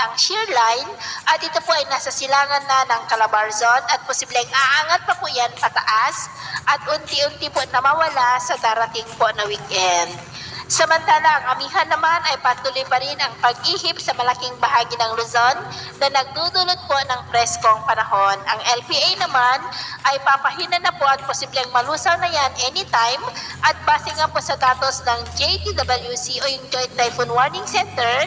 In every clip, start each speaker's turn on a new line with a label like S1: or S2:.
S1: ang shear line at ito po ay nasa silangan na ng Calabarzon at posibleng aangat pa po yan pataas at unti-unti po na mawala sa darating po na weekend. Samantala, ang amihan naman ay patuloy pa rin ang pag-ihip sa malaking bahagi ng Luzon na nagdudulot po ng preskong panahon. Ang LPA naman ay papahina na po at posibleng malusaw na yan anytime at base nga po sa datos ng JTWC o yung Joint Typhoon Warning Center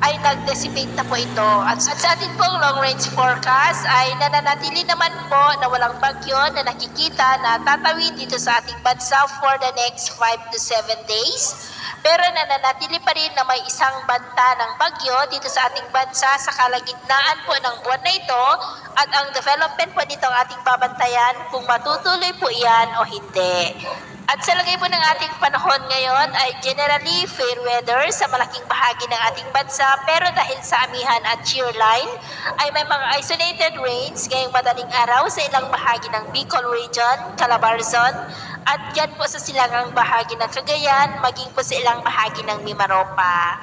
S1: ay nag-dissipate na po ito. At sa atin pong long-range forecast ay nananatili naman po na walang bagyo na nakikita na tatawid dito sa ating bansa for the next 5 to 7 days. Pero nananatili pa rin na may isang banta ng bagyo dito sa ating bansa sa kalagitnaan po ng buwan na ito at ang development po dito ang ating babantayan kung matutuloy po yan o hindi. At sa lagay po ng ating panahon ngayon ay generally fair weather sa malaking bahagi ng ating bansa pero dahil sa amihan at shear line ay may mga isolated rains ngayong madaling araw sa ilang bahagi ng Bicol Region, Calabarzon at yan po sa silangang bahagi ng Cagayan maging po sa ilang bahagi ng Mimaropa.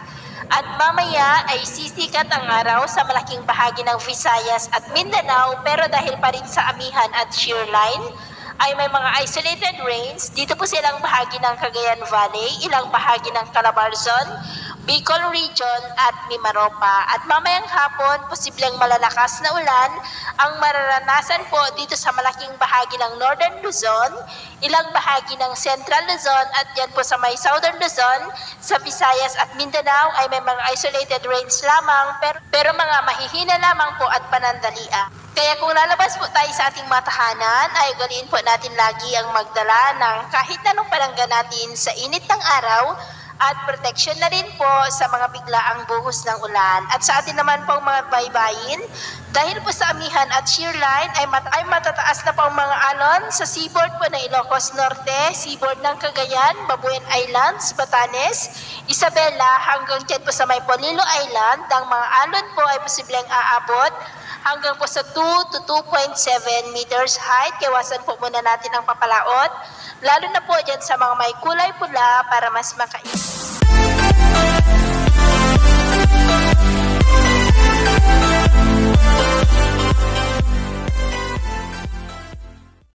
S1: At mamaya ay sisikat ang araw sa malaking bahagi ng Visayas at Mindanao pero dahil pa rin sa amihan at shear line ay may mga isolated rains dito po sa ilang bahagi ng Cagayan Valley, ilang bahagi ng Calabarzon, Bicol Region at Mimaropa. At mamayang hapon, posibleng malalakas na ulan ang mararanasan po dito sa malaking bahagi ng Northern Luzon, ilang bahagi ng Central Luzon at yan po sa may Southern Luzon, sa Visayas at Mindanao ay may mga isolated rains lamang pero mga mahihina lamang po at panandalian. Kaya kung lalabas po tayo sa ating mga tahanan ay gawin po natin lagi ang magdala ng kahit anong palangga natin sa init ng araw at protection na rin po sa mga biglaang buhos ng ulan. At sa atin naman pong mga baybayin, dahil po sa amihan at shear line ay matataas na po ang mga alon sa seaboard po ng Ilocos Norte, seaboard ng Cagayan, Babuyan Islands, Batanes, Isabela hanggang dyan po sa may Polillo Island. Ang mga alon po ay posibleng aabot hanggang po sa 2 to 2.7 meters height. Iwasan po muna natin ang papalaot, lalo na po dyan sa mga may kulay pula para mas makain.